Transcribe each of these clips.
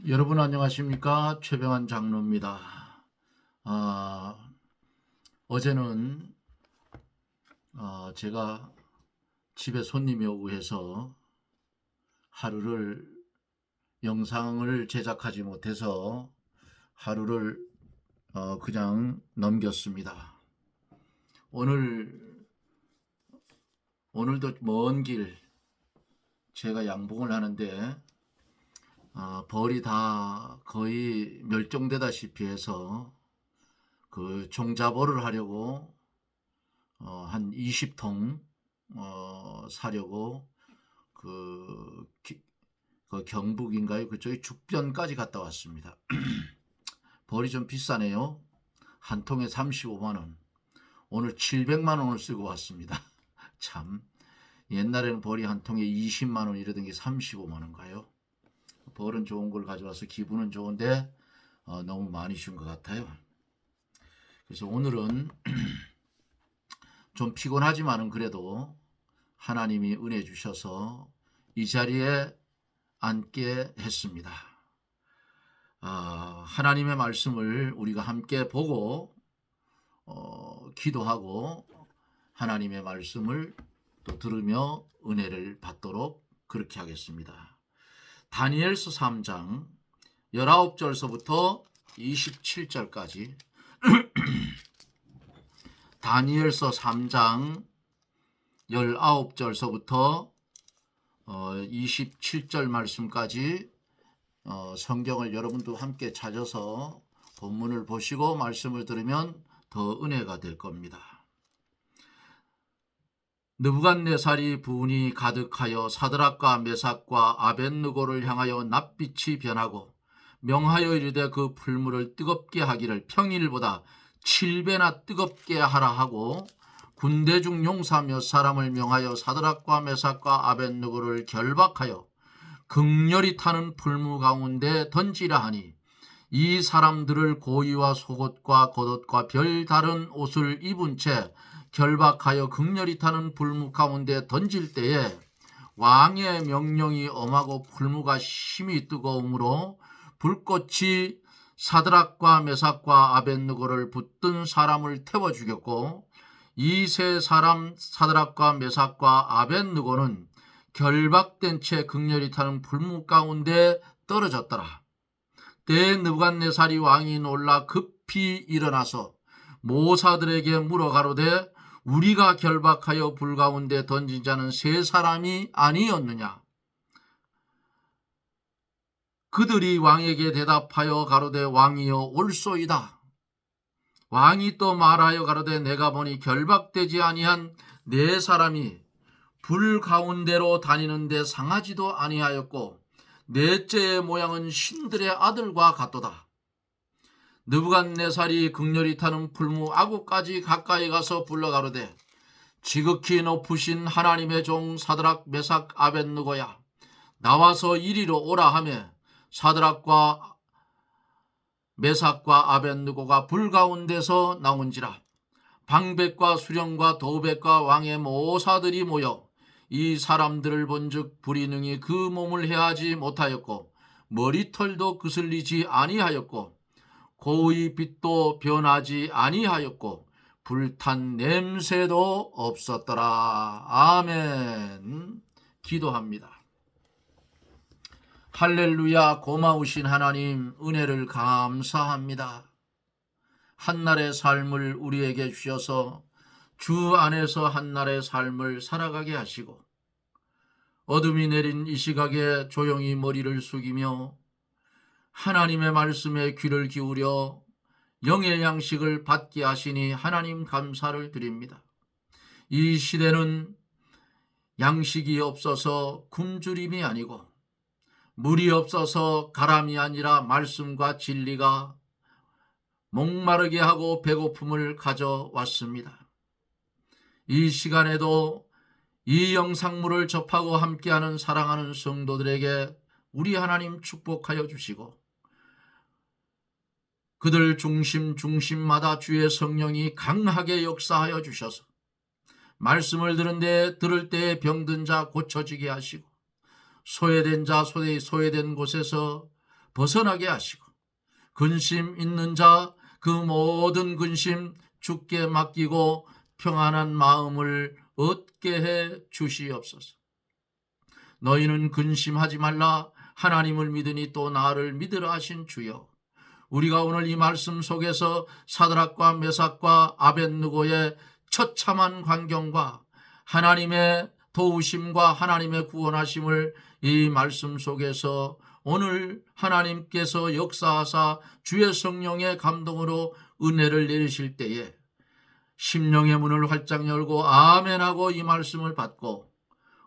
여러분 안녕하십니까? 최병환 장로입니다. 아, 어제는 제가 집에 손님이 오고 해서 하루를 영상을 제작하지 못해서 하루를 그냥 넘겼습니다. 오늘도 먼 길 제가 양봉을 하는데 벌이 다 거의 멸종되다시피 해서 그 종자벌을 하려고 한 20통 사려고 그, 그 경북인가요? 그쪽에 죽변까지 갔다 왔습니다. 벌이 좀 비싸네요. 한 통에 35만 원. 오늘 700만 원을 쓰고 왔습니다. 참 옛날에는 벌이 한 통에 20만 원 이러던 게 35만 원가요? 벌은 좋은 걸 가져와서 기분은 좋은데 너무 많이 준 것 같아요. 그래서 오늘은 좀 피곤하지만은 그래도 하나님이 은혜 주셔서 이 자리에 앉게 했습니다. 하나님의 말씀을 우리가 함께 보고 기도하고 하나님의 말씀을 또 들으며 은혜를 받도록 그렇게 하겠습니다. 다니엘서 3장 19절서부터 27절까지 다니엘서 3장 19절서부터 27절 말씀까지 성경을 여러분도 함께 찾아서 본문을 보시고 말씀을 들으면 더 은혜가 될 겁니다. 느부갓네살이 분이 가득하여 사드락과 메삭과 아벳느고를 향하여 낯빛이 변하고 명하여 이르되 그 풀물을 뜨겁게 하기를 평일보다 7배나 뜨겁게 하라 하고 군대 중 용사 몇 사람을 명하여 사드락과 메삭과 아벳느고를 결박하여 극렬히 타는 풀무 가운데 던지라 하니 이 사람들을 고이와 속옷과 겉옷과 별다른 옷을 입은 채 결박하여 극렬히 타는 풀무 가운데 던질 때에 왕의 명령이 엄하고 풀무가 심히 뜨거우므로 불꽃이 사드락과 메삭과 아벳느고를 붙든 사람을 태워 죽였고 이 세 사람 사드락과 메삭과 아벳느고는 결박된 채 극렬히 타는 풀무 가운데 떨어졌더라. 때에 느부갓네살이 왕이 놀라 급히 일어나서 모사들에게 물어 가로되 우리가 결박하여 불 가운데 던진 자는 세 사람이 아니었느냐? 그들이 왕에게 대답하여 가로되 왕이여 옳소이다. 왕이 또 말하여 가로되 내가 보니 결박되지 아니한 네 사람이 불 가운데로 다니는데 상하지도 아니하였고 넷째의 모양은 신들의 아들과 같도다. 느부갓네살이 극렬히 타는 풀무 아구까지 가까이 가서 불러 가로되 지극히 높으신 하나님의 종 사드락 메삭 아벳느고야 나와서 이리로 오라 하며 사드락과 메삭과 아벳느고가 불 가운데서 나온지라. 방백과 수령과 도백과 왕의 모사들이 모여 이 사람들을 본즉 불이 능히 그 몸을 해하지 못하였고 머리털도 그슬리지 아니하였고 고의 빛도 변하지 아니하였고 불탄 냄새도 없었더라. 아멘. 기도합니다. 할렐루야. 고마우신 하나님 은혜를 감사합니다. 한날의 삶을 우리에게 주셔서 주 안에서 한날의 삶을 살아가게 하시고 어둠이 내린 이 시각에 조용히 머리를 숙이며 하나님의 말씀에 귀를 기울여 영의 양식을 받게 하시니 하나님 감사를 드립니다. 이 시대는 양식이 없어서 굶주림이 아니고 물이 없어서 가람이 아니라 말씀과 진리가 목마르게 하고 배고픔을 가져왔습니다. 이 시간에도 이 영상물을 접하고 함께하는 사랑하는 성도들에게 우리 하나님 축복하여 주시고 그들 중심마다 주의 성령이 강하게 역사하여 주셔서 말씀을 들을 때 병든 자 고쳐지게 하시고 소외된 자 소외된 곳에서 벗어나게 하시고 근심 있는 자 그 모든 근심 주께 맡기고 평안한 마음을 얻게 해 주시옵소서. 너희는 근심하지 말라. 하나님을 믿으니 또 나를 믿으라 하신 주여, 우리가 오늘 이 말씀 속에서 사드락과 메삭과 아벳느고의 처참한 광경과 하나님의 도우심과 하나님의 구원하심을 이 말씀 속에서 오늘 하나님께서 역사하사 주의 성령의 감동으로 은혜를 내리실 때에 심령의 문을 활짝 열고 아멘하고 이 말씀을 받고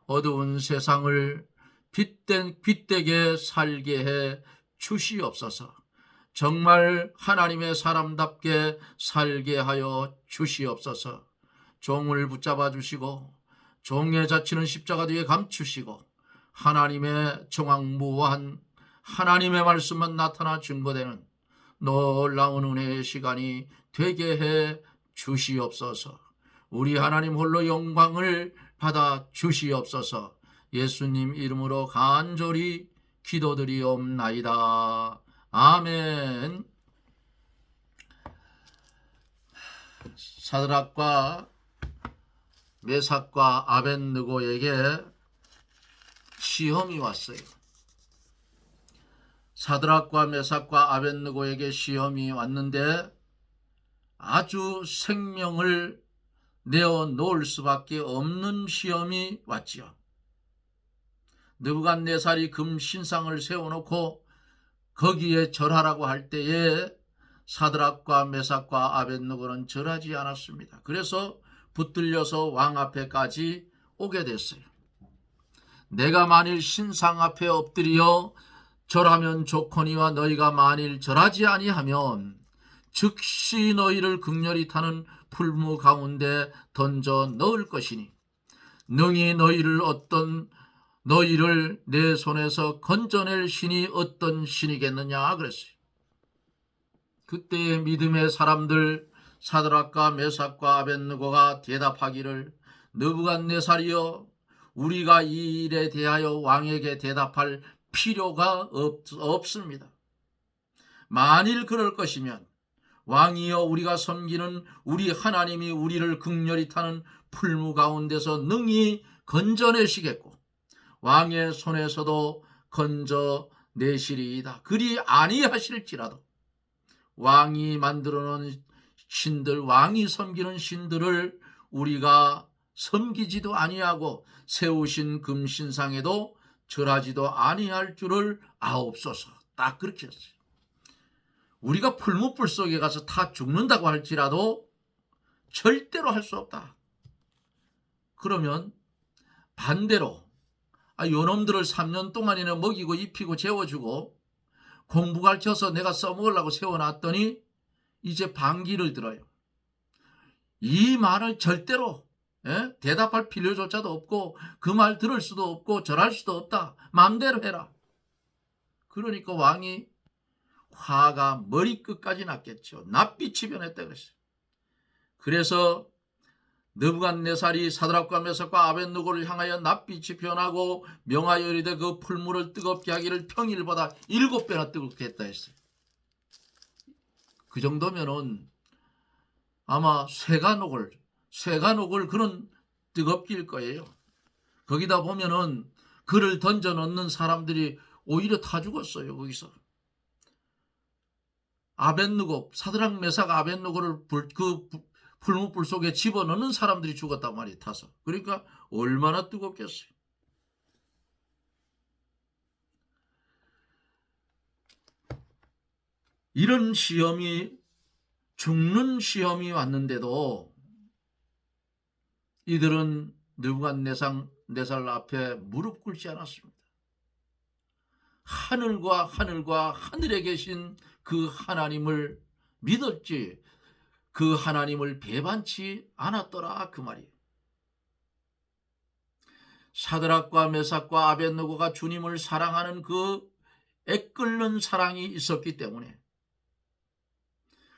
어두운 세상을 빛되게 살게 해 주시옵소서. 정말 하나님의 사람답게 살게 하여 주시옵소서. 종을 붙잡아 주시고 종의 자치는 십자가 뒤에 감추시고 하나님의 정황무한 하나님의 말씀만 나타나 증거되는 놀라운 은혜의 시간이 되게 해 주시옵소서. 우리 하나님 홀로 영광을 받아 주시옵소서. 예수님 이름으로 간절히 기도드리옵나이다. 아멘. 사드락과 메삭과 아벳느고에게 시험이 왔어요. 사드락과 메삭과 아벳느고에게 시험이 왔는데 아주 생명을 내어놓을 수밖에 없는 시험이 왔지요. 느부갓네살이 금 신상을 세워놓고 거기에 절하라고 할 때에 사드락과 메삭과 아벳느고는 절하지 않았습니다. 그래서 붙들려서 왕 앞에까지 오게 됐어요. 내가 만일 신상 앞에 엎드려 절하면 좋거니와 너희가 만일 절하지 아니하면 즉시 너희를 극렬히 타는 풀무 가운데 던져 넣을 것이니 능히 너희를 내 손에서 건져낼 신이 어떤 신이겠느냐 그랬어요. 그때 믿음의 사람들 사드락과 메삭과 아벳느고가 대답하기를 느부갓네살이여, 우리가 이 일에 대하여 왕에게 대답할 필요가 없습니다. 만일 그럴 것이면 왕이여, 우리가 섬기는 우리 하나님이 우리를 극렬히 타는 풀무 가운데서 능히 건져내시겠고 왕의 손에서도 건져내시리이다. 그리 아니하실지라도 왕이 만들어 놓은 신들, 왕이 섬기는 신들을 우리가 섬기지도 아니하고 세우신 금신상에도 절하지도 아니할 줄을 아옵소서. 딱 그렇게 했어요. 우리가 풀무불 속에 가서 다 죽는다고 할지라도 절대로 할 수 없다. 그러면 반대로 요놈들을 3년 동안이나 먹이고 입히고 재워주고 공부 가르쳐서 내가 써먹으려고 세워놨더니 이제 반기를 들어요. 이 말을 절대로 대답할 필요조차도 없고 그 말 들을 수도 없고 절할 수도 없다. 마음대로 해라. 그러니까 왕이 화가 머리끝까지 났겠죠. 낯빛이 변했다 그랬어요. 그래서 느부갓네살이 사드락과 메삭과 아벳느고를 향하여 낯빛이 변하고 명하여 이르되 그 풀무를 뜨겁게 하기를 평일보다 7배나 뜨겁게 했다 했어요. 그 정도면은 아마 쇠가 녹을 그런 뜨겁기일 거예요. 거기다 보면은 그를 던져 넣는 사람들이 오히려 타 죽었어요. 거기서 아벳느고, 사드락 메삭 아벳느고를 그 풀무불 속에 집어넣는 사람들이 죽었단 말이에요. 타서. 그러니까 얼마나 뜨겁겠어요. 이런 시험이, 죽는 시험이 왔는데도 이들은 느부갓네살 앞에 무릎 꿇지 않았습니다. 하늘과 하늘에 계신 그 하나님을 믿었지 그 하나님을 배반치 않았더라 그 말이에요. 사드락과 메삭과 아벳느고가 주님을 사랑하는 그 애끓는 사랑이 있었기 때문에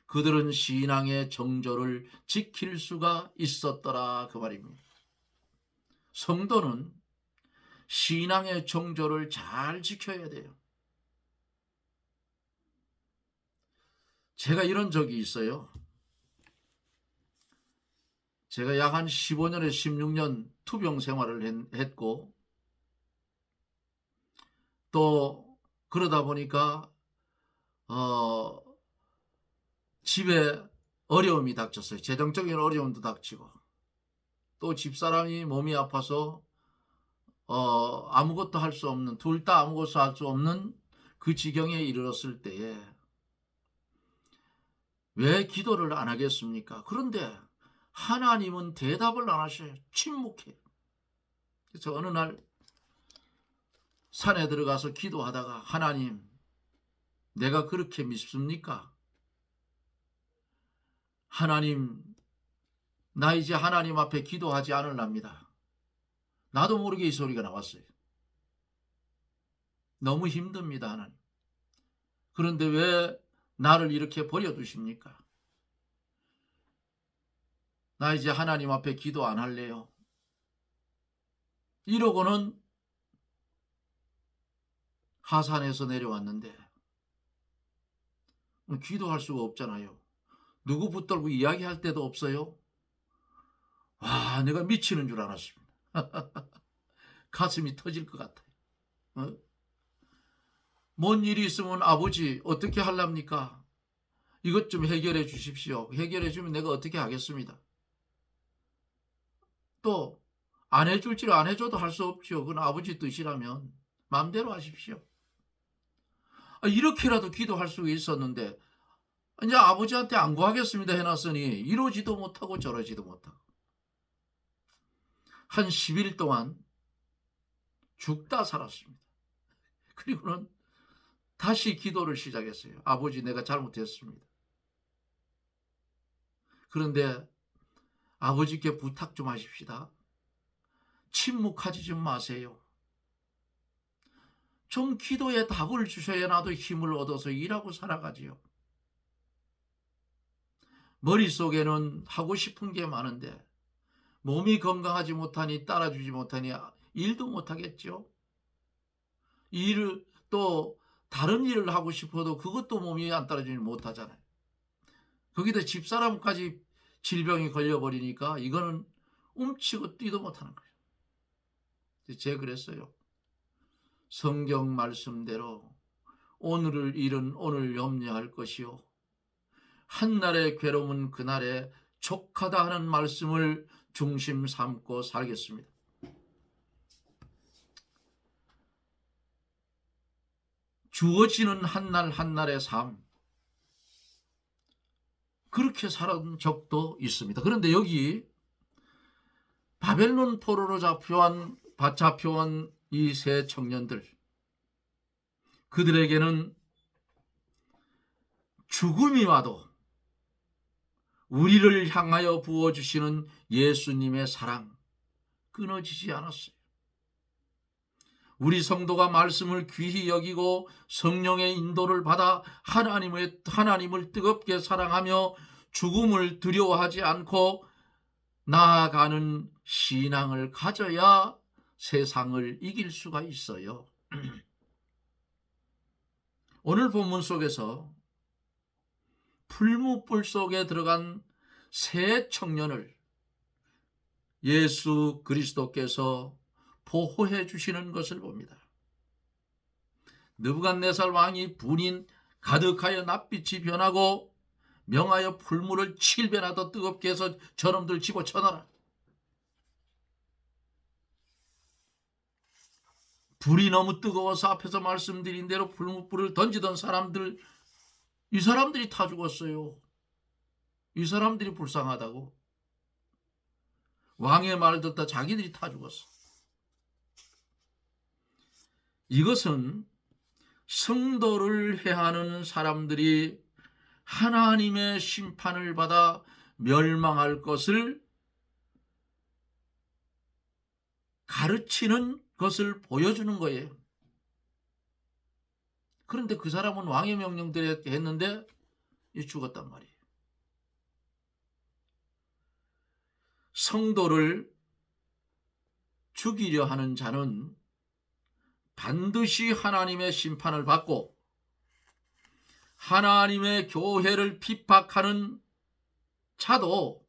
그들은 신앙의 정조를 지킬 수가 있었더라 그 말입니다. 성도는 신앙의 정조를 잘 지켜야 돼요. 제가 이런 적이 있어요. 제가 약 한 15년에서 16년 투병 생활을 했고, 또 그러다 보니까 집에 어려움이 닥쳤어요. 재정적인 어려움도 닥치고, 또 집사람이 몸이 아파서 아무것도 할 수 없는, 둘 다 아무것도 할 수 없는 그 지경에 이르렀을 때에 왜 기도를 안 하겠습니까? 그런데 하나님은 대답을 안 하셔요. 침묵해요. 그래서 어느 날 산에 들어가서 기도하다가, 하나님, 내가 그렇게 밉습니까? 하나님, 나 이제 하나님 앞에 기도하지 않으랍니다. 나도 모르게 이 소리가 나왔어요. 너무 힘듭니다, 하나님. 그런데 왜 나를 이렇게 버려두십니까? 나 이제 하나님 앞에 기도 안 할래요. 이러고는 하산에서 내려왔는데 기도할 수가 없잖아요. 누구 붙들고 이야기할 데도 없어요. 와, 내가 미치는 줄 알았습니다. 가슴이 터질 것 같아요. 뭔 일이 있으면 아버지 어떻게 하랍니까? 이것 좀 해결해 주십시오. 해결해 주면 내가 어떻게 하겠습니다. 또 안 해줄지를 안 해줘도 할 수 없죠. 그건 아버지 뜻이라면 마음대로 하십시오. 이렇게라도 기도할 수 있었는데 이제 아버지한테 안 구하겠습니다 해놨으니 이러지도 못하고 저러지도 못하고 한 10일 동안 죽다 살았습니다. 그리고는 다시 기도를 시작했어요. 아버지, 내가 잘못했습니다. 그런데 아버지께 부탁 좀 하십시다. 침묵하지 좀 마세요. 좀 기도에 답을 주셔야 나도 힘을 얻어서 일하고 살아가지요. 머릿속에는 하고 싶은 게 많은데 몸이 건강하지 못하니, 따라주지 못하니 일도 못하겠죠. 일을 또 다른 일을 하고 싶어도 그것도 몸이 안 따라주지 못하잖아요. 거기다 집사람까지 질병이 걸려버리니까 이거는 움치고 뛰도 못하는 거예요. 제가 그랬어요. 성경 말씀대로 오늘을 일은 오늘 염려할 것이요, 한날의 괴로움은 그날에 족하다 하는 말씀을 중심 삼고 살겠습니다. 주어지는 한날 한날의 삶, 그렇게 살은 적도 있습니다. 그런데 여기 바벨론 포로로 잡혀온 이 세 청년들, 그들에게는 죽음이 와도 우리를 향하여 부어주시는 예수님의 사랑 끊어지지 않았어요. 우리 성도가 말씀을 귀히 여기고 성령의 인도를 받아 하나님을 뜨겁게 사랑하며 죽음을 두려워하지 않고 나아가는 신앙을 가져야 세상을 이길 수가 있어요. 오늘 본문 속에서 풀무불 속에 들어간 세 청년을 예수 그리스도께서 보호해 주시는 것을 봅니다. 느부갓네살 왕이 분이 가득하여 낯빛이 변하고 명하여 풀물을 7배나 더 뜨겁게 해서 저놈들 집어쳐놔라. 불이 너무 뜨거워서 앞에서 말씀드린 대로 풀무불을 던지던 사람들, 이 사람들이 타 죽었어요. 이 사람들이 불쌍하다고. 왕의 말 듣다 자기들이 타 죽었어. 이것은 성도를 해하는 사람들이 하나님의 심판을 받아 멸망할 것을 가르치는 것을 보여주는 거예요. 그런데 그 사람은 왕의 명령대로 했는데 죽었단 말이에요. 성도를 죽이려 하는 자는 반드시 하나님의 심판을 받고 하나님의 교회를 핍박하는 자도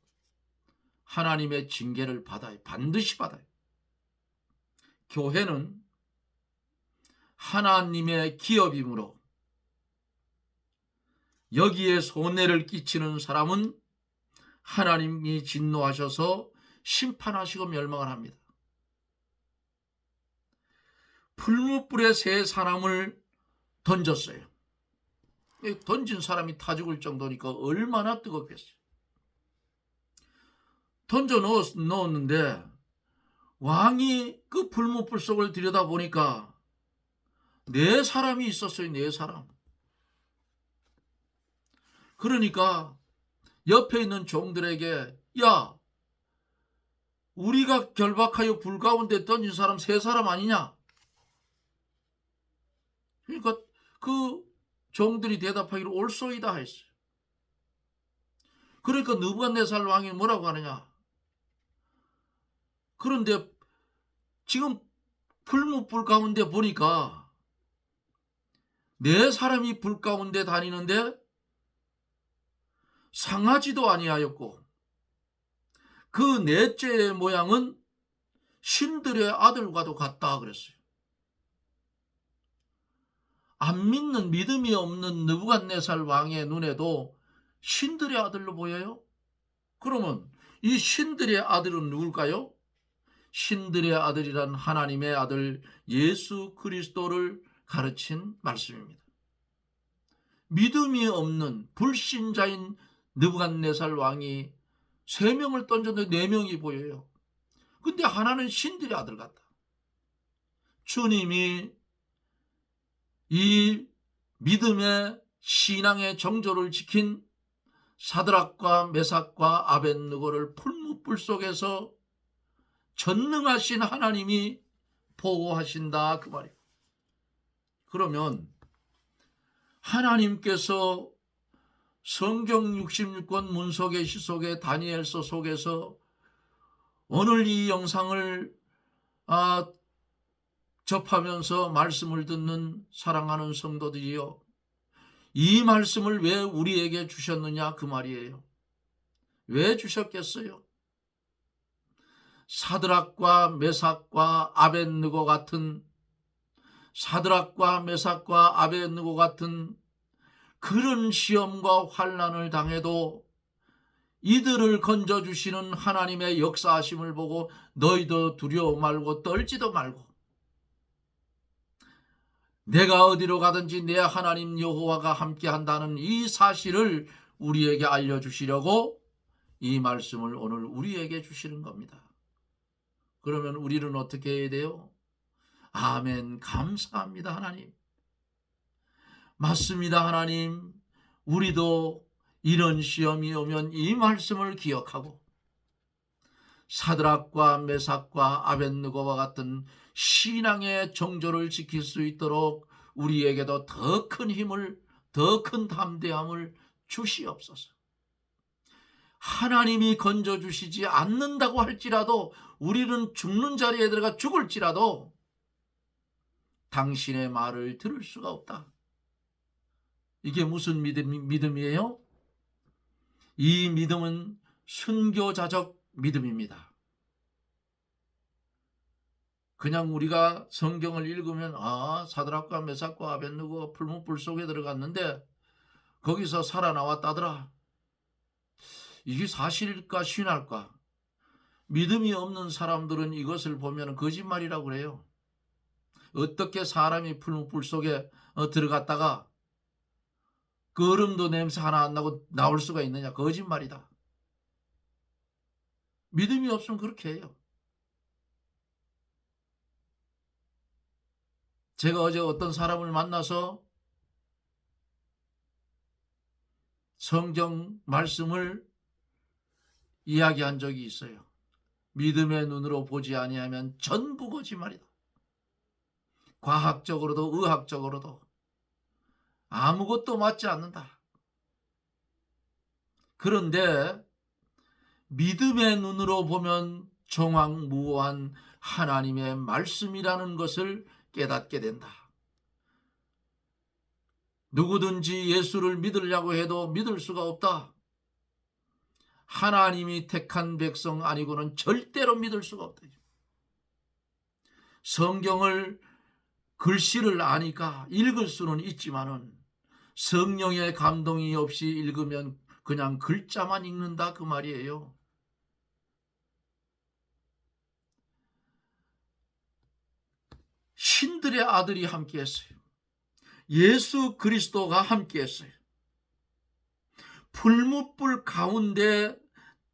하나님의 징계를 받아요. 반드시 받아요. 교회는 하나님의 기업이므로 여기에 손해를 끼치는 사람은 하나님이 진노하셔서 심판하시고 멸망을 합니다. 풀무불에 세 사람을 던졌어요. 던진 사람이 타 죽을 정도니까 얼마나 뜨겁겠어요. 던져 넣었는데 왕이 그 풀무불 속을 들여다보니까 네 사람이 있었어요. 네 사람. 그러니까 옆에 있는 종들에게 야, 우리가 결박하여 불 가운데 던진 사람 세 사람 아니냐? 그러니까 그 종들이 대답하기를 옳소이다 했어요. 그러니까 느부갓네살 왕이 뭐라고 하느냐? 그런데 지금 풀무불 가운데 보니까 네 사람이 불 가운데 다니는데 상하지도 아니하였고 그 넷째의 모양은 신들의 아들과도 같다 그랬어요. 안 믿는 믿음이 없는 느부갓네살 왕의 눈에도 신들의 아들로 보여요? 그러면 이 신들의 아들은 누굴까요? 신들의 아들이란 하나님의 아들 예수 그리스도를 가르친 말씀입니다. 믿음이 없는 불신자인 느부갓네살 왕이 3명을 던졌는데 4명이 보여요. 근데 하나는 신들의 아들 같다. 주님이 이 믿음의 신앙의 정조를 지킨 사드락과 메삭과 아벳느고를 풀무불 속에서 전능하신 하나님이 보호하신다 그 말이에요. 그러면 하나님께서 성경 66권 문속의 시속의 다니엘서 속에서 오늘 이 영상을 접하면서 말씀을 듣는 사랑하는 성도들이요, 이 말씀을 왜 우리에게 주셨느냐 그 말이에요. 왜 주셨겠어요? 사드락과 메삭과 아벳느고 같은 그런 시험과 환난을 당해도 이들을 건져주시는 하나님의 역사하심을 보고 너희도 두려워 말고 떨지도 말고 내가 어디로 가든지 내 하나님 여호와가 함께한다는 이 사실을 우리에게 알려주시려고 이 말씀을 오늘 우리에게 주시는 겁니다. 그러면 우리는 어떻게 해야 돼요? 아멘, 감사합니다 하나님. 맞습니다 하나님. 우리도 이런 시험이 오면 이 말씀을 기억하고 사드락과 메삭과 아벳느고와 같은 신앙의 정조를 지킬 수 있도록 우리에게도 더 큰 힘을, 더 큰 담대함을 주시옵소서. 하나님이 건져주시지 않는다고 할지라도 우리는 죽는 자리에 들어가 죽을지라도 당신의 말을 들을 수가 없다. 이게 무슨 믿음이에요? 이 믿음은 순교자적 믿음입니다. 그냥 우리가 성경을 읽으면 사드락과 메삭과 아벳느고가 풀무불 속에 들어갔는데 거기서 살아나왔다더라. 이게 사실일까 신할까? 믿음이 없는 사람들은 이것을 보면 거짓말이라고 그래요. 어떻게 사람이 풀무불 속에 들어갔다가 그 얼음도 냄새 하나 안 나고 나올 수가 있느냐? 거짓말이다. 믿음이 없으면 그렇게 해요. 제가 어제 어떤 사람을 만나서 성경 말씀을 이야기한 적이 있어요. 믿음의 눈으로 보지 아니하면 전부 거짓말이다. 과학적으로도 의학적으로도 아무것도 맞지 않는다. 그런데 믿음의 눈으로 보면 정확무오한 하나님의 말씀이라는 것을 깨닫게 된다. 누구든지 예수를 믿으려고 해도 믿을 수가 없다. 하나님이 택한 백성 아니고는 절대로 믿을 수가 없다. 성경을 글씨를 아니까 읽을 수는 있지만은 성령의 감동이 없이 읽으면 그냥 글자만 읽는다 그 말이에요. 신들의 아들이 함께했어요. 예수 그리스도가 함께했어요. 풀무불 가운데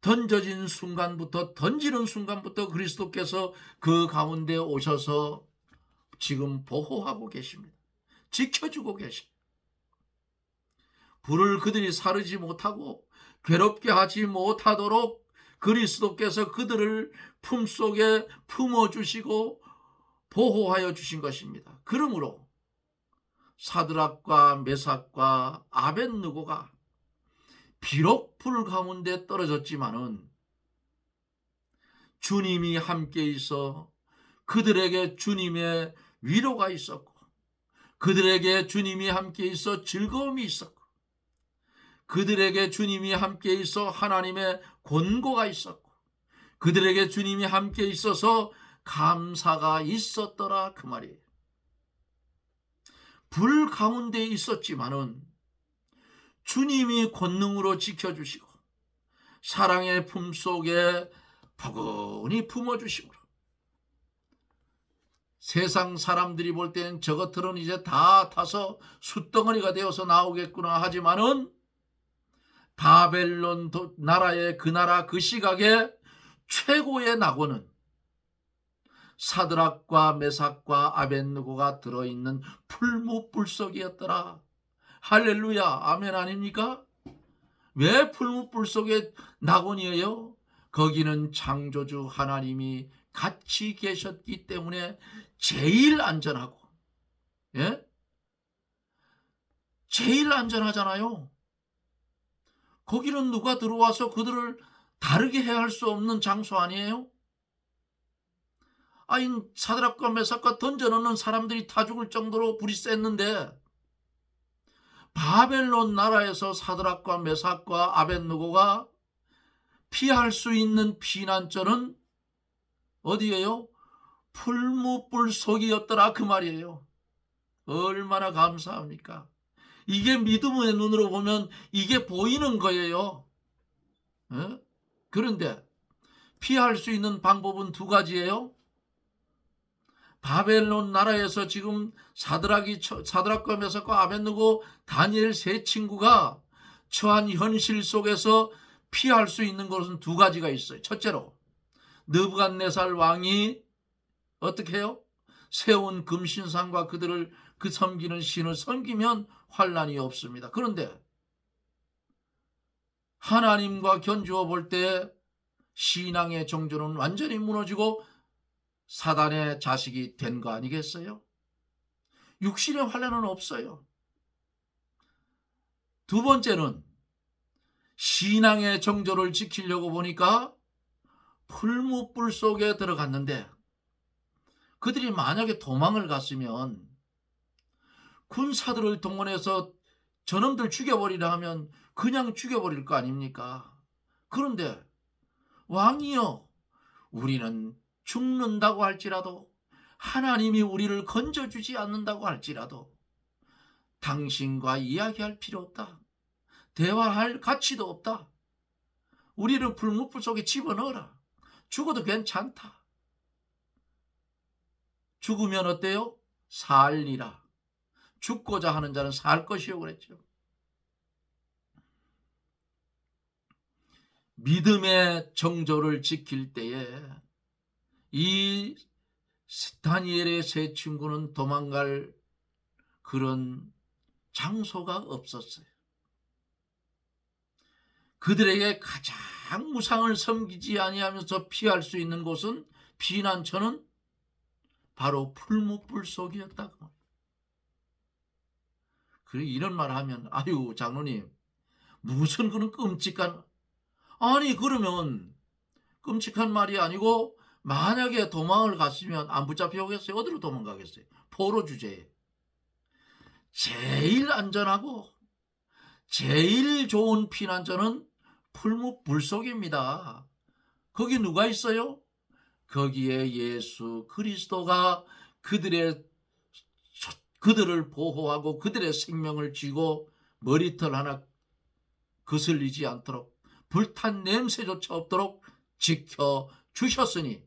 던지는 순간부터 그리스도께서 그 가운데 오셔서 지금 보호하고 계십니다. 지켜주고 계십니다. 불을 그들이 사르지 못하고 괴롭게 하지 못하도록 그리스도께서 그들을 품속에 품어주시고 보호하여 주신 것입니다. 그러므로 사드락과 메삭과 아벳느고가 비록 불 가운데 떨어졌지만은 주님이 함께 있어 그들에게 주님의 위로가 있었고, 그들에게 주님이 함께 있어 즐거움이 있었고, 그들에게 주님이 함께 있어 하나님의 권고가 있었고, 그들에게 주님이 함께 있어서 감사가 있었더라 그 말이에요. 불 가운데 있었지만은 주님이 권능으로 지켜주시고 사랑의 품속에 포근히 품어주심으로 세상 사람들이 볼 때는 저것들은 이제 다 타서 숫덩어리가 되어서 나오겠구나 하지만은 바벨론 나라의 그 나라 그 시각에 최고의 낙원은 사드락과 메삭과 아벳느고가 들어있는 풀무불 속이었더라. 할렐루야, 아멘 아닙니까? 왜 풀무불 속에 낙원이에요? 거기는 창조주 하나님이 같이 계셨기 때문에 제일 안전하고, 예? 제일 안전하잖아요. 거기는 누가 들어와서 그들을 다르게 해할 수 없는 장소 아니에요? 아니, 사드락과 메삭과 던져놓는 사람들이 타 죽을 정도로 불이 셌는데 바벨론 나라에서 사드락과 메삭과 아벳느고가 피할 수 있는 피난처는 어디예요? 풀무불 속이었더라 그 말이에요. 얼마나 감사합니까? 이게 믿음의 눈으로 보면 이게 보이는 거예요. 에? 그런데 피할 수 있는 방법은 두 가지예요. 바벨론 나라에서 지금 사드락과 메삭과 아벳느고 다니엘 세 친구가 처한 현실 속에서 피할 수 있는 것은 두 가지가 있어요. 첫째로 느부갓네살 왕이 어떻게 해요? 세운 금신상과 그들을 그 섬기는 신을 섬기면 환난이 없습니다. 그런데 하나님과 견주어 볼 때 신앙의 정조는 완전히 무너지고 사단의 자식이 된 거 아니겠어요? 육신의 환난은 없어요. 두 번째는 신앙의 정조를 지키려고 보니까 풀무불 속에 들어갔는데 그들이 만약에 도망을 갔으면 군사들을 동원해서 저놈들 죽여버리라 하면 그냥 죽여버릴 거 아닙니까? 그런데 왕이여, 우리는 죽는다고 할지라도 하나님이 우리를 건져주지 않는다고 할지라도 당신과 이야기할 필요 없다. 대화할 가치도 없다. 우리를 풀무불 속에 집어넣어라. 죽어도 괜찮다. 죽으면 어때요? 살리라. 죽고자 하는 자는 살 것이요 그랬죠. 믿음의 정조를 지킬 때에 이 다니엘의 세 친구는 도망갈 그런 장소가 없었어요. 그들에게 가장 우상을 섬기지 아니하면서 피할 수 있는 곳은 피난처는 바로 풀무불 속이었다고. 그래 이런 말 하면 아유 장로님 무슨 그런 끔찍한, 아니 그러면 끔찍한 말이 아니고 만약에 도망을 갔으면 안 붙잡혀 오겠어요? 어디로 도망가겠어요? 포로 주제에. 제일 안전하고 제일 좋은 피난처는 풀무불속입니다. 거기 누가 있어요? 거기에 예수 그리스도가 그들을 보호하고 그들의 생명을 쥐고 머리털 하나 거슬리지 않도록 불탄 냄새조차 없도록 지켜주셨으니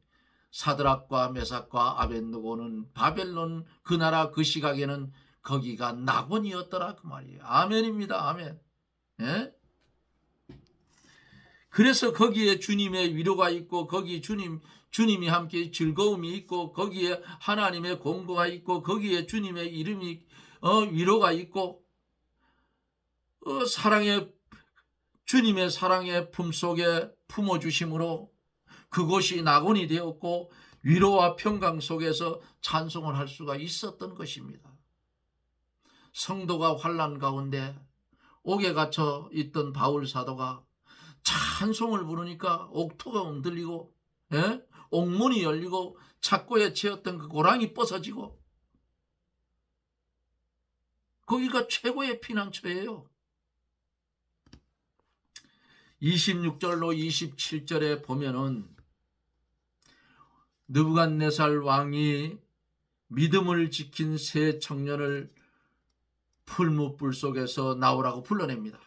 사드락과 메삭과 아벳느고는 바벨론 그 나라 그 시각에는 거기가 낙원이었더라 그 말이에요. 아멘입니다. 아멘. 예? 그래서 거기에 주님의 위로가 있고 거기 주님이 함께 즐거움이 있고 거기에 하나님의 공고가 있고 거기에 주님의 이름이 위로가 있고 주님의 사랑의 품속에 품어주심으로 그곳이 낙원이 되었고 위로와 평강 속에서 찬송을 할 수가 있었던 것입니다. 성도가 환난 가운데 옥에 갇혀 있던 바울 사도가 찬송을 부르니까 옥토가 흔들리고 옥문이 열리고 착고에 채였던 그 고랑이 벗어지고 거기가 최고의 피난처예요. 26절로 27절에 보면은 느부갓네살 왕이 믿음을 지킨 세 청년을 풀무불 속에서 나오라고 불러냅니다.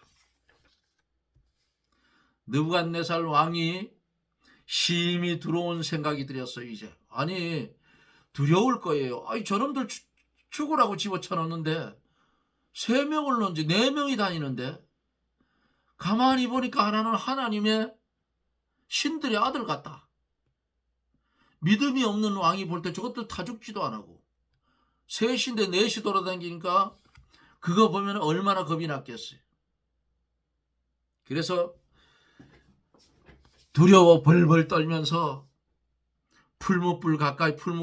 느부갓네살 왕이 심히 두려운 생각이 들었어요. 이제 아니 두려울 거예요. 아니 저놈들 죽으라고 집어쳐놓는데 3명을 넣은지 4명이 다니는데 가만히 보니까 하나는 하나님의 신들의 아들 같다. 믿음이 없는 왕이 볼 때 저것들 다 죽지도 안 하고 셋인데 넷이 돌아다니니까 그거 보면 얼마나 겁이 났겠어요. 그래서 두려워 벌벌 떨면서 풀무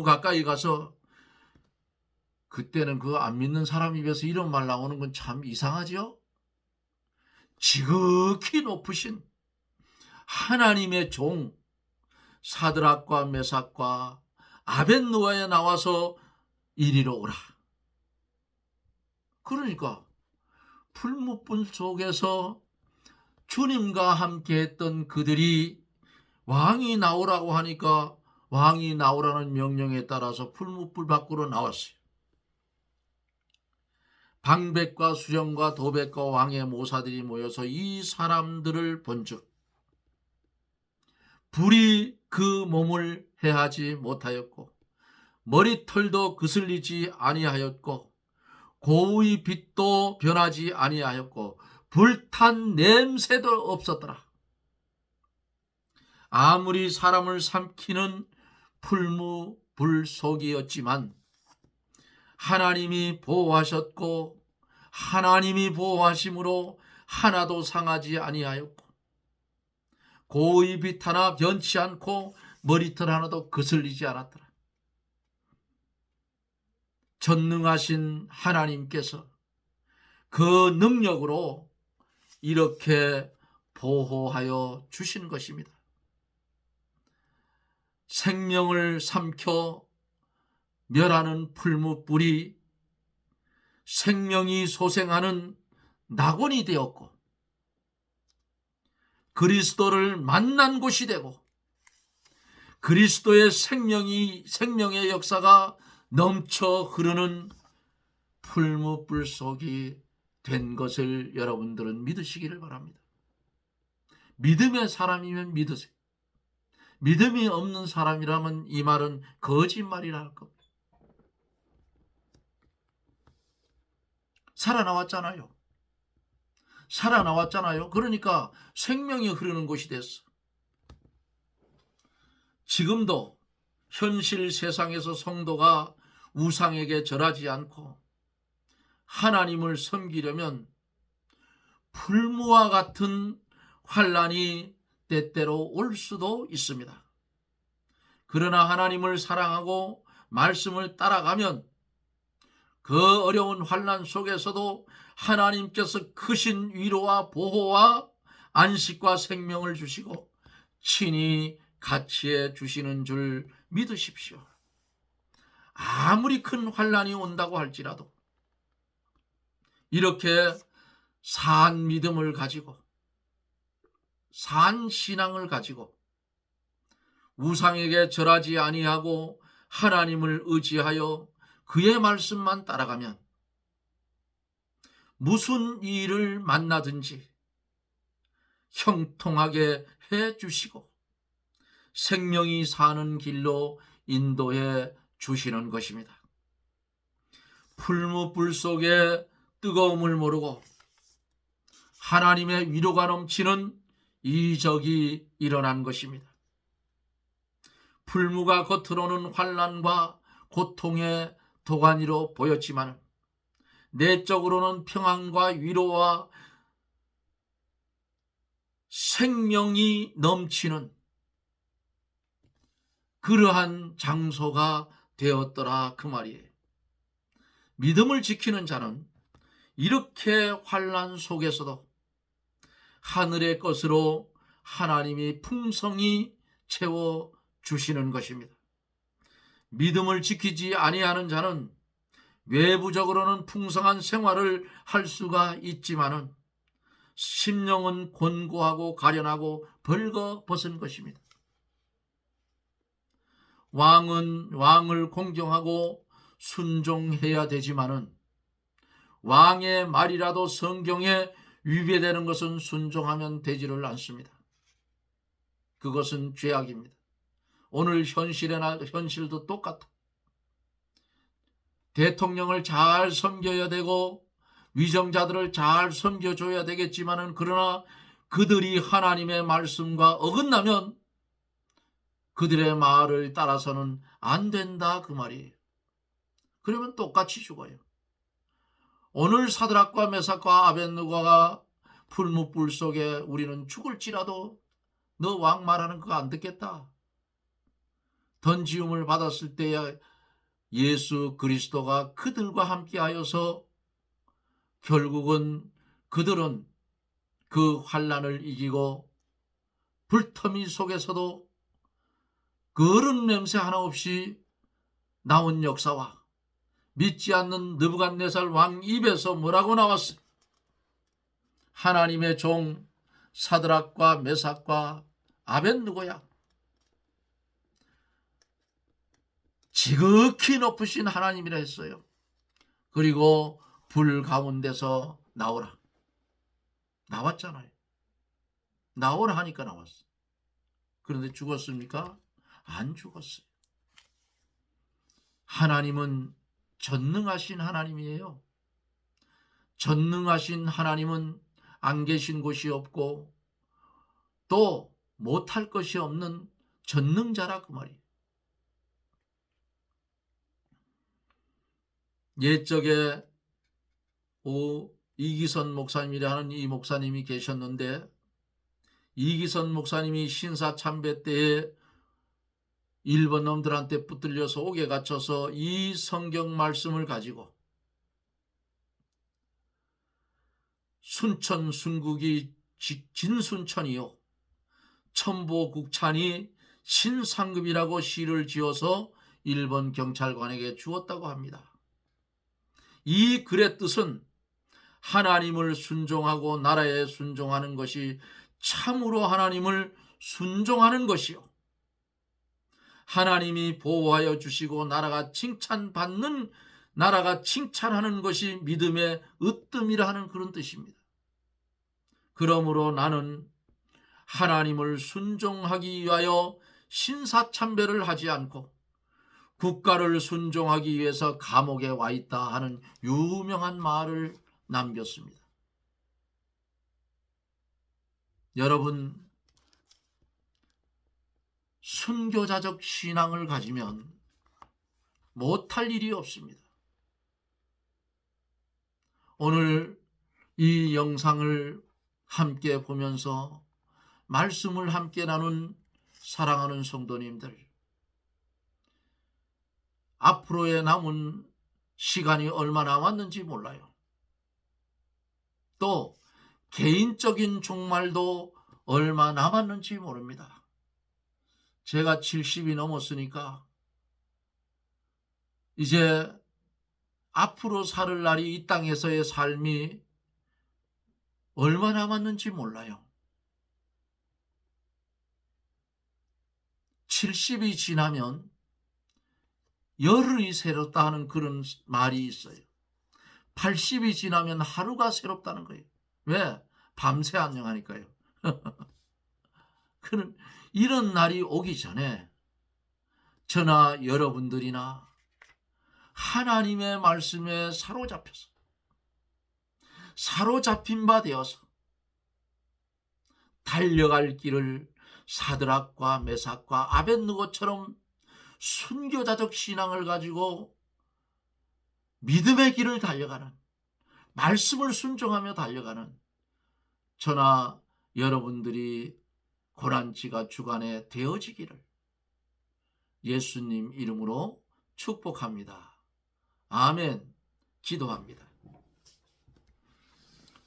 가까이 가서 그때는 그 안 믿는 사람 입에서 이런 말 나오는 건 참 이상하죠. 지극히 높으신 하나님의 종 사드락과 메삭과 아벳느고에 나와서 이리로 오라. 그러니까 풀무불 속에서 주님과 함께 했던 그들이 왕이 나오라고 하니까 왕이 나오라는 명령에 따라서 풀무불 밖으로 나왔어요. 방백과 수령과 도백과 왕의 모사들이 모여서 이 사람들을 본즉 불이 그 몸을 해하지 못하였고 머리털도 그슬리지 아니하였고 고의 빛도 변하지 아니하였고 불탄 냄새도 없었더라. 아무리 사람을 삼키는 풀무불속이었지만 하나님이 보호하셨고 하나님이 보호하심으로 하나도 상하지 아니하였고 고의 빛 하나 변치 않고 머리털 하나도 거슬리지 않았더라. 전능하신 하나님께서 그 능력으로 이렇게 보호하여 주신 것입니다. 생명을 삼켜 멸하는 풀무불이 생명이 소생하는 낙원이 되었고 그리스도를 만난 곳이 되고 그리스도의 생명의 역사가 넘쳐 흐르는 풀무불 속이 된 것을 여러분들은 믿으시기를 바랍니다. 믿음의 사람이면 믿으세요. 믿음이 없는 사람이라면 이 말은 거짓말이라 할 겁니다. 살아나왔잖아요. 그러니까 생명이 흐르는 곳이 됐어. 지금도 현실 세상에서 성도가 우상에게 절하지 않고 하나님을 섬기려면 풀무와 같은 환난이 때때로 올 수도 있습니다. 그러나 하나님을 사랑하고 말씀을 따라가면 그 어려운 환난 속에서도 하나님께서 크신 위로와 보호와 안식과 생명을 주시고 친히 같이해 주시는 줄 믿으십시오. 아무리 큰 환난이 온다고 할지라도 이렇게 산 믿음을 가지고, 산 신앙을 가지고 우상에게 절하지 아니하고 하나님을 의지하여 그의 말씀만 따라가면 무슨 일을 만나든지 형통하게 해 주시고 생명이 사는 길로 인도해 주시는 것입니다. 풀무불 속에 뜨거움을 모르고 하나님의 위로가 넘치는 이적이 일어난 것입니다. 풀무가 겉으로는 환난과 고통의 도가니로 보였지만 내적으로는 평안과 위로와 생명이 넘치는 그러한 장소가 되었더라 그 말이에요. 믿음을 지키는 자는 이렇게 환난 속에서도 하늘의 것으로 하나님이 풍성히 채워 주시는 것입니다. 믿음을 지키지 아니하는 자는 외부적으로는 풍성한 생활을 할 수가 있지만은 심령은 곤고하고 가련하고 벌거벗은 것입니다. 왕은 왕을 공경하고 순종해야 되지만은 왕의 말이라도 성경에 위배되는 것은 순종하면 되지를 않습니다. 그것은 죄악입니다. 오늘 현실도 똑같아. 대통령을 잘 섬겨야 되고 위정자들을 잘 섬겨줘야 되겠지만은 그러나 그들이 하나님의 말씀과 어긋나면 그들의 말을 따라서는 안 된다 그 말이에요. 그러면 똑같이 죽어요. 오늘 사드락과 메삭과 아벳느고가 풀무불 속에 우리는 죽을지라도 너 왕 말하는 거 안 듣겠다. 던지움을 받았을 때야 예수 그리스도가 그들과 함께하여서 결국은 그들은 그 환난을 이기고 불터미 속에서도 그런 냄새 하나 없이 나온 역사와 믿지 않는 느부갓네살 왕 입에서 뭐라고 나왔어요? 하나님의 종 사드락과 메삭과 아벳느고야, 지극히 높으신 하나님이라 했어요. 그리고 불 가운데서 나오라. 나왔잖아요. 나오라 하니까 나왔어. 그런데 죽었습니까? 안 죽었어요. 하나님은 전능하신 하나님이에요. 전능하신 하나님은 안 계신 곳이 없고 또 못할 것이 없는 전능자라 그 말이에요. 옛적에 이기선 목사님이라는 이 목사님이 계셨는데 이기선 목사님이 신사참배 때에 일본 놈들한테 붙들려서 옥에 갇혀서 이 성경 말씀을 가지고 순천 순국이 진순천이요 천보국찬이 신상급이라고 시를 지어서 일본 경찰관에게 주었다고 합니다. 이 글의 뜻은 하나님을 순종하고 나라에 순종하는 것이 참으로 하나님을 순종하는 것이요 하나님이 보호하여 주시고 나라가 칭찬하는 것이 믿음의 으뜸이라 하는 그런 뜻입니다. 그러므로 나는 하나님을 순종하기 위하여 신사참배를 하지 않고 국가를 순종하기 위해서 감옥에 와 있다 하는 유명한 말을 남겼습니다. 여러분, 순교자적 신앙을 가지면 못할 일이 없습니다. 오늘 이 영상을 함께 보면서 말씀을 함께 나눈 사랑하는 성도님들, 앞으로의 남은 시간이 얼마 남았는지 몰라요. 또 개인적인 종말도 얼마 남았는지 모릅니다. 제가 70이 넘었으니까 이제 앞으로 살 날이 이 땅에서의 삶이 얼마 남았는지 몰라요. 70이 지나면 열흘이 새롭다 하는 그런 말이 있어요. 80이 지나면 하루가 새롭다는 거예요. 왜? 밤새 안녕하니까요. 그런 이런 날이 오기 전에 저나 여러분들이나 하나님의 말씀에 사로잡힌 바 되어서 달려갈 길을 사드락과 메삭과 아벳느고처럼 순교자적 신앙을 가지고 믿음의 길을 달려가는, 말씀을 순종하며 달려가는 저나 여러분들이 고난지가 주간에 되어지기를 예수님 이름으로 축복합니다. 아멘. 기도합니다.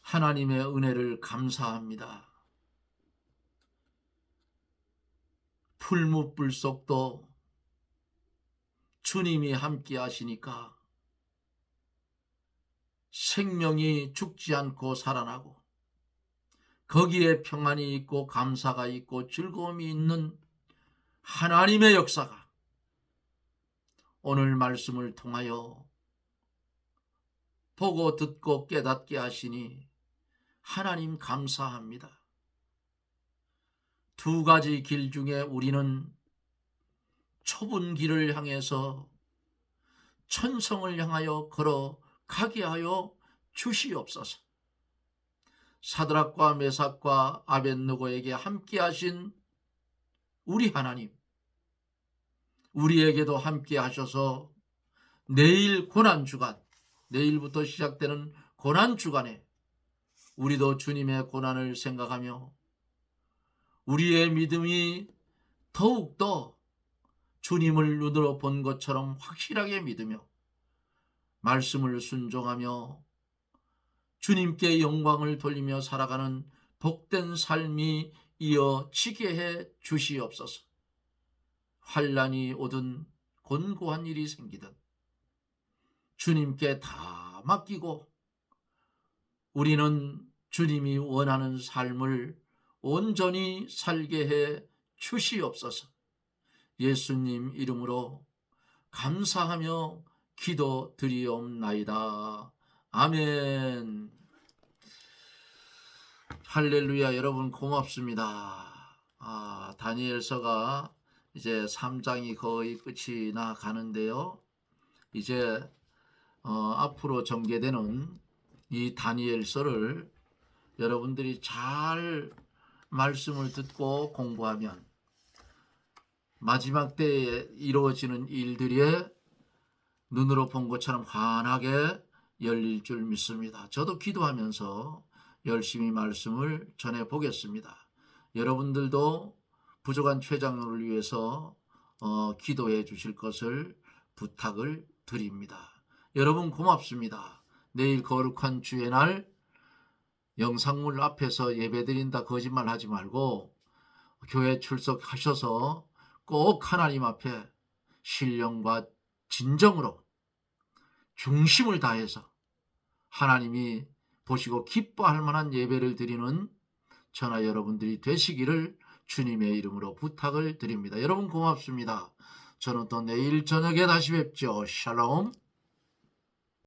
하나님의 은혜를 감사합니다. 풀무불 속도 주님이 함께 하시니까 생명이 죽지 않고 살아나고 거기에 평안이 있고 감사가 있고 즐거움이 있는 하나님의 역사가 오늘 말씀을 통하여 보고 듣고 깨닫게 하시니 하나님 감사합니다. 두 가지 길 중에 우리는 좁은 길을 향해서 천성을 향하여 걸어가게 하여 주시옵소서. 사드락과 메삭과 아벳느고에게 함께 하신 우리 하나님, 우리에게도 함께 하셔서 내일 고난주간, 내일부터 시작되는 고난주간에 우리도 주님의 고난을 생각하며 우리의 믿음이 더욱더 주님을 눈으로 본 것처럼 확실하게 믿으며 말씀을 순종하며 주님께 영광을 돌리며 살아가는 복된 삶이 이어지게 해 주시옵소서. 환난이 오든 곤고한 일이 생기든 주님께 다 맡기고 우리는 주님이 원하는 삶을 온전히 살게 해 주시옵소서. 예수님 이름으로 감사하며 기도드리옵나이다. 아멘. 할렐루야. 여러분 고맙습니다. 다니엘서가 이제 3장이 거의 끝이 나 가는데요. 이제 앞으로 전개되는 이 다니엘서를 여러분들이 잘 말씀을 듣고 공부하면 마지막 때에 이루어지는 일들이 눈으로 본 것처럼 환하게 열릴 줄 믿습니다. 저도 기도하면서 열심히 말씀을 전해 보겠습니다. 여러분들도 부족한 최장로를 위해서 기도해 주실 것을 부탁을 드립니다. 여러분 고맙습니다. 내일 거룩한 주의 날 영상물 앞에서 예배드린다 거짓말 하지 말고 교회 출석하셔서 꼭 하나님 앞에 신령과 진정으로 중심을 다해서 하나님이 보시고 기뻐할 만한 예배를 드리는 저나 여러분들이 되시기를 주님의 이름으로 부탁을 드립니다. 여러분 고맙습니다. 저는 또 내일 저녁에 다시 뵙죠. 샬롬.